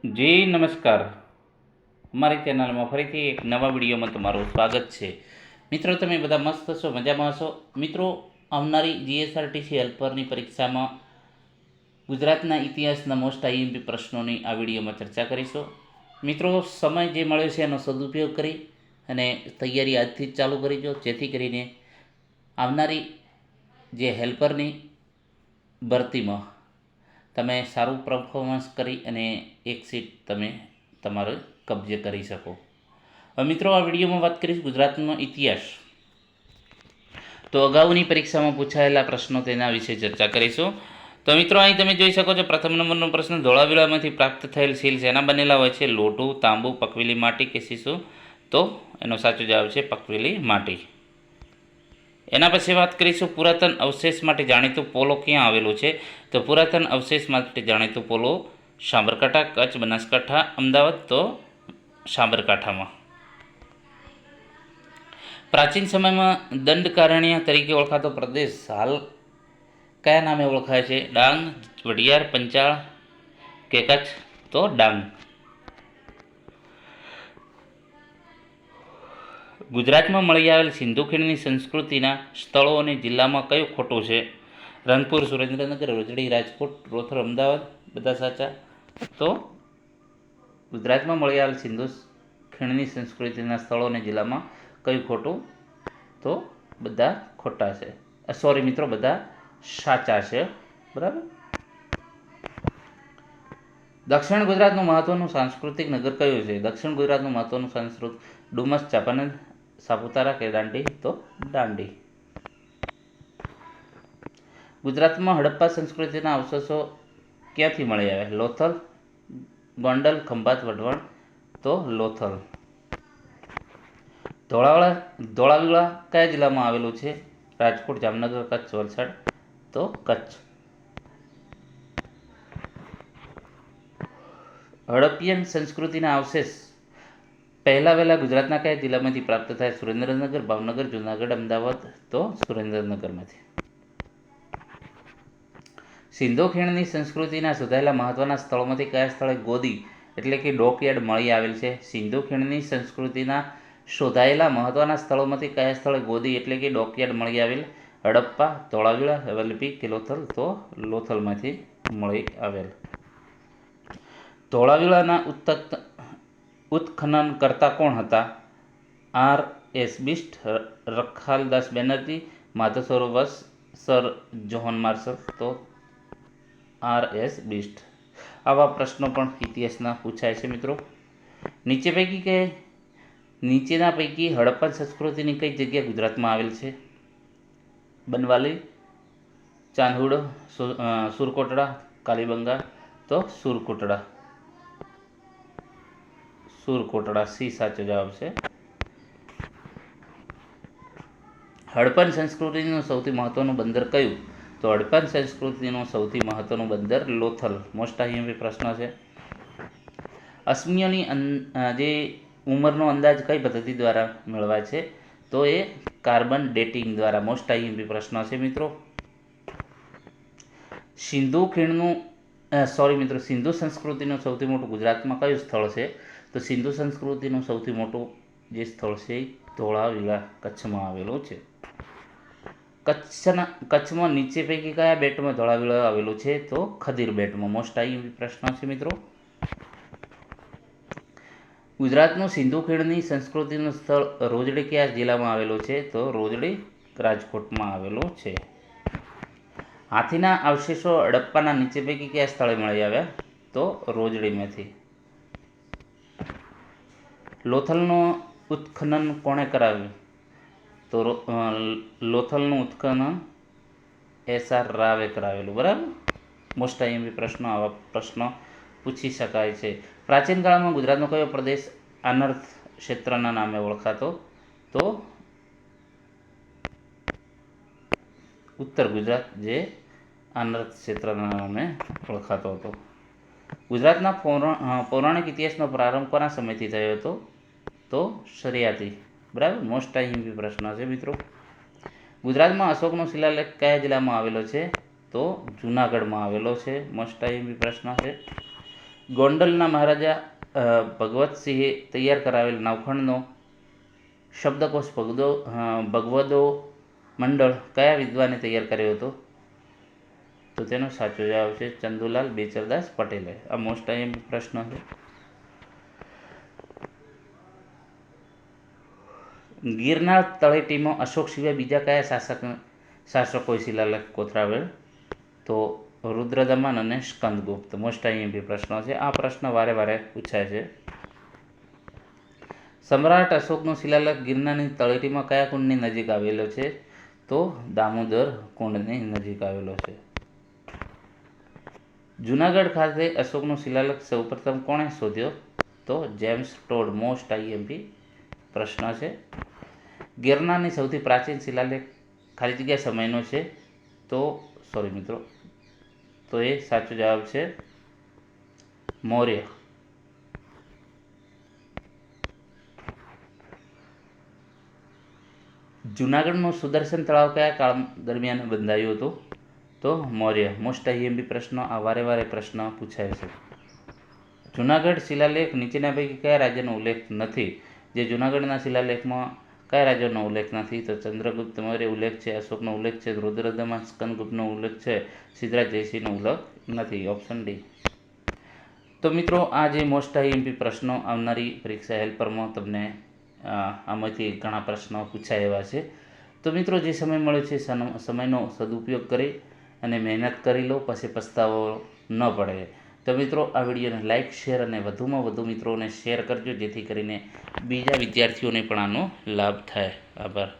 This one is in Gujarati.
જી નમસ્કાર. અમારી ચેનલમાં ફરીથી એક નવા વિડીયોમાં તમારું સ્વાગત છે. મિત્રો, તમે બધા મસ્ત છો, મજામાં હશો? મિત્રો, આવનારી જીએસઆરટીસી હેલ્પરની પરીક્ષામાં ગુજરાતના ઇતિહાસના મોસ્ટ આઈએમપી પ્રશ્નોની આ વિડીયોમાં ચર્ચા કરીશું. મિત્રો, સમય જે મળ્યો છે એનો સદુપયોગ કરી અને તૈયારી આજથી જ ચાલુ કરી દો, જેથી કરીને આવનારી જે હેલ્પરની ભરતીમાં તમે સારું પરફોર્મન્સ કરી અને એક સીટ તમે તમારો કબજે કરી શકો. હવે મિત્રો, આ વિડીયોમાં વાત કરીશ ગુજરાતનો ઇતિહાસ. તો અગાઉની પરીક્ષામાં પૂછાયેલા પ્રશ્નો તેના વિશે ચર્ચા કરીશું. તો મિત્રો, અહીં તમે જોઈ શકો છો, પ્રથમ નંબરનો પ્રશ્ન: ધોળાવીરામાંથી પ્રાપ્ત થયેલ શીલ શેના બનેલા હોય છે? લોઢું, તાંબુ, પકવેલી માટી કે સીસું? તો એનો સાચો જવાબ છે પકવેલી માટી. એના પછી વાત કરીશું પુરાતન અવશેષ માટે જાણીતું પોલો ક્યાં આવેલું છે? તો પુરાતન અવશેષ માટે જાણીતું પોલો સાબરકાંઠા, કચ્છ, બનાસકાંઠા, અમદાવાદ. તો સાબરકાંઠામાં. પ્રાચીન સમયમાં દંડકારણ્ય તરીકે ઓળખાતો પ્રદેશ હાલ કયા નામે ઓળખાય છે? ડાંગ, વઢિયાર, પંચાળ કે કચ્છ? તો ડાંગ. ગુજરાતમાં મળી આવેલ સિંધુ ખીણની સંસ્કૃતિના સ્થળો અને જિલ્લામાં કયું ખોટું છે? રંગપુર, સુરેન્દ્રનગર, રોજડી, રાજકોટ, રોથર, અમદાવાદ. બધા સાચા. તો ગુજરાતમાં મળી આવેલ સિંધુ ખીણની સંસ્કૃતિના સ્થળો અને જિલ્લામાં કયું ખોટું? તો બધા ખોટા છે. સોરી મિત્રો, બધા સાચા છે. બરાબર. દક્ષિણ ગુજરાતનું મહત્વનું સાંસ્કૃતિક નગર કયું છે? દક્ષિણ ગુજરાતનું મહત્વનું સાંસ્કૃતિક ડુમસ, ચાંપાનેર, સાપુતારા કે દાંડી? તો દાંડી. ગુજરાતમાં હડપ્પા સંસ્કૃતિના અવશેષો ક્યાંથી મળી આવ્યા? લોથલ, ગોંડલ, ખંભાત, વઢવાણ. તો લોથલ. ધોળાવીરા કયા જિલ્લામાં આવેલું છે? રાજકોટ, જામનગર, કચ્છ, વલસાડ. તો કચ્છ. હડપ્પિયન સંસ્કૃતિના અવશેષ પહેલા વહેલા ગુજરાતના કયા જિલ્લામાંથી પ્રાપ્ત થાય? સુરેન્દ્રનગર, ભાવનગર, જૂનાગઢ, અમદાવાદ. તો સુરેન્દ્રનગરમાંથી. સિંધુ ખીણની સંસ્કૃતિના શોધાયેલા મહત્વના સ્થળોમાંથી કયા સ્થળે ગોદી એટલે કે ડોકયાર્ડ મળી આવેલ છે? સિંધુ ખીણની સંસ્કૃતિના શોધાયેલા મહત્વના સ્થળોમાંથી કયા સ્થળે ગોદી એટલે કે ડોકયાર્ડ મળી આવેલ? હડપ્પા, ધોળાવીરા, વલભી કે લોથલ? તો લોથલમાંથી મળી આવેલ. ધોળાવીરાના ઉત્ખનન કરતા કોણ હતા? આર.એસ. બિષ્ટ, રખાલદાસ બેનર્જી, માધવ સરોવર, સર જોહન માર્શલ. તો આર.એસ. બિષ્ટ. આવા પ્રશ્નો પણ ઇતિહાસના પૂછાય છે મિત્રો. નીચેના પૈકી હડપ્પા સંસ્કૃતિની કઈ જગ્યા ગુજરાતમાં આવેલ છે? બનવાલી, ચાંદુડ, સુરકોટડા, કાલીબંગા. તો સુરકોટડા. સુરકોટડા સી સાચો જવાબ છે. હડપ્પન સંસ્કૃતિનું સૌથી મહત્વનું બંદર કયું? તો હડપ્પન સંસ્કૃતિનું સૌથી મહત્વનું બંદર લોથલ. મોસ્ટ આઈએમપી પ્રશ્ન છે. અશ્મિયોની જે ઉંમરનો અંદાજ કઈ પદ્ધતિ દ્વારા મેળવાય છે? તો એ કાર્બન ડેટિંગ દ્વારા. મોસ્ટ આઈએમપી પ્રશ્ન છે મિત્રો. સિંધુ સંસ્કૃતિનું સૌથી મોટું ગુજરાતમાં કયું સ્થળ છે? તો સિંધુ સંસ્કૃતિનું સૌથી મોટું જે સ્થળ છે એ ધોળાવીરા કચ્છમાં આવેલું છે. કચ્છમાં નીચે પૈકી કયા બેટમાં ધોળાવીરા આવેલું છે? તો ખદીર બેટમાં. મોસ્ટ આઈએમપી પ્રશ્ન છે મિત્રો. ગુજરાતનું સિંધુ ખીણની સંસ્કૃતિનું સ્થળ રોજડી કયા જિલ્લામાં આવેલું છે? તો રોજડી રાજકોટમાં આવેલું છે. હાથીના અવશેષો હડપ્પાના નીચે પૈકી કયા સ્થળે મળી આવ્યા? તો રોજડીમાંથી. લોથલનું ઉત્ખનન કોણે કરાવ્યું? તો લોથલનું ઉત્ખનન એસ.આર. રાવે કરાવેલું. બરાબર. મોસ્ટ આઈએમપી પ્રશ્નો, આવા પ્રશ્નો પૂછી શકાય છે. પ્રાચીન કાળમાં ગુજરાતનો કયો પ્રદેશ આનર્થ ક્ષેત્રના નામે ઓળખાતો? તો ઉત્તર ગુજરાત, જે આનર્થ ક્ષેત્રના નામે ઓળખાતો હતો. ગુજરાતના પૌરાણિક ઇતિહાસનો પ્રારંભ કોના સમયથી થયો હતો? તો શરિયાથી. બરાબર. મોસ્ટ આઈએમપી પ્રશ્ન છે મિત્રો. ગુજરાતમાં અશોકનો શિલાલેખ કયા જિલ્લામાં આવેલો છે? તો જૂનાગઢમાં આવેલો છે. મોસ્ટ આઈએમપી પ્રશ્ન છે. ગોંડલના મહારાજા ભગવતસિંહે તૈયાર કરાવેલ નવખંડનો શબ્દકોશ ભગવદો મંડળ કયા વિદ્વાને તૈયાર કર્યો હતો? તો તેનો સાચો જવાબ છે ચંદુલાલ બેચરદાસ પટેલે. આ મોસ્ટ આઈએમપી પ્રશ્ન છે. ગિરનાર તળેટીમાં અશોક સિવાય બીજા કયા શાસકોએ શિલાલેખ કોતરાવેલ? તો રુદ્રદમન અને સ્કંદગુપ્ત. મોસ્ટ આઈએમપી પ્રશ્નો છે. આ પ્રશ્ન વારે વારે પૂછાય છે. સમ્રાટ અશોકનો શિલાલેખ ગિરનારની તળેટીમાં કયા કુંડની નજીક આવેલો છે? તો દામોદર કુંડની નજીક આવેલો છે. જુનાગઢ ખાતે અશોકનો શિલાલેખ સૌપ્રથમ કોણે શોધ્યો? તો જેમ્સ ટોડ. મોસ્ટ આઈએમપી પ્રશ્ન છે. ગિરનારની સૌથી પ્રાચીન શિલાલેખ ખાલી જગ્યા સમયનો છે? તો સોરી મિત્રો, તો એ સાચો જવાબ છે મૌર્ય. જુનાગઢનું સુદર્શન તળાવ કયા કાળ દરમિયાન બંધાયું હતું? તો મૌર્ય. મોસ્ટ આઈએમપી પ્રશ્ન. આ વારે વારે પ્રશ્ન પૂછાય છે. જુનાગઢ શિલાલેખ નીચેના પૈકી કયા રાજ્યનો ઉલ્લેખ નથી? જે જુનાગઢના શિલાલેખમાં કયા રાજ્યનો ઉલ્લેખ નથી? તો ચંદ્રગુપ્ત મૌર્ય ઉલ્લેખ છે, અશોકનો ઉલ્લેખ છે, રુદ્રદમન સ્કંદગુપ્તનો ઉલ્લેખ છે, સિદ્ધરાજ જયસિંહનો ઉલ્લેખ નથી. Option D. તો મિત્રો, આ જે મોસ્ટ આઈએમપી પ્રશ્નો આવનારી પરીક્ષા હેલ્પરમાં તમને આમાંથી ઘણા પ્રશ્નો પૂછાય એવા છે. તો મિત્રો, જે સમય મળ્યો છે સમયનો સદુપયોગ કરી અને મહેનત કરી લો, પછી પસ્તાવો ન પડે. તો મિત્રો, આ વિડીયોને લાઇક, શેર અને વધુમાં વધુ મિત્રોને શેર કરજો, જેથી કરીને બીજા વિદ્યાર્થીઓને પણ આનો લાભ થાય. આભાર.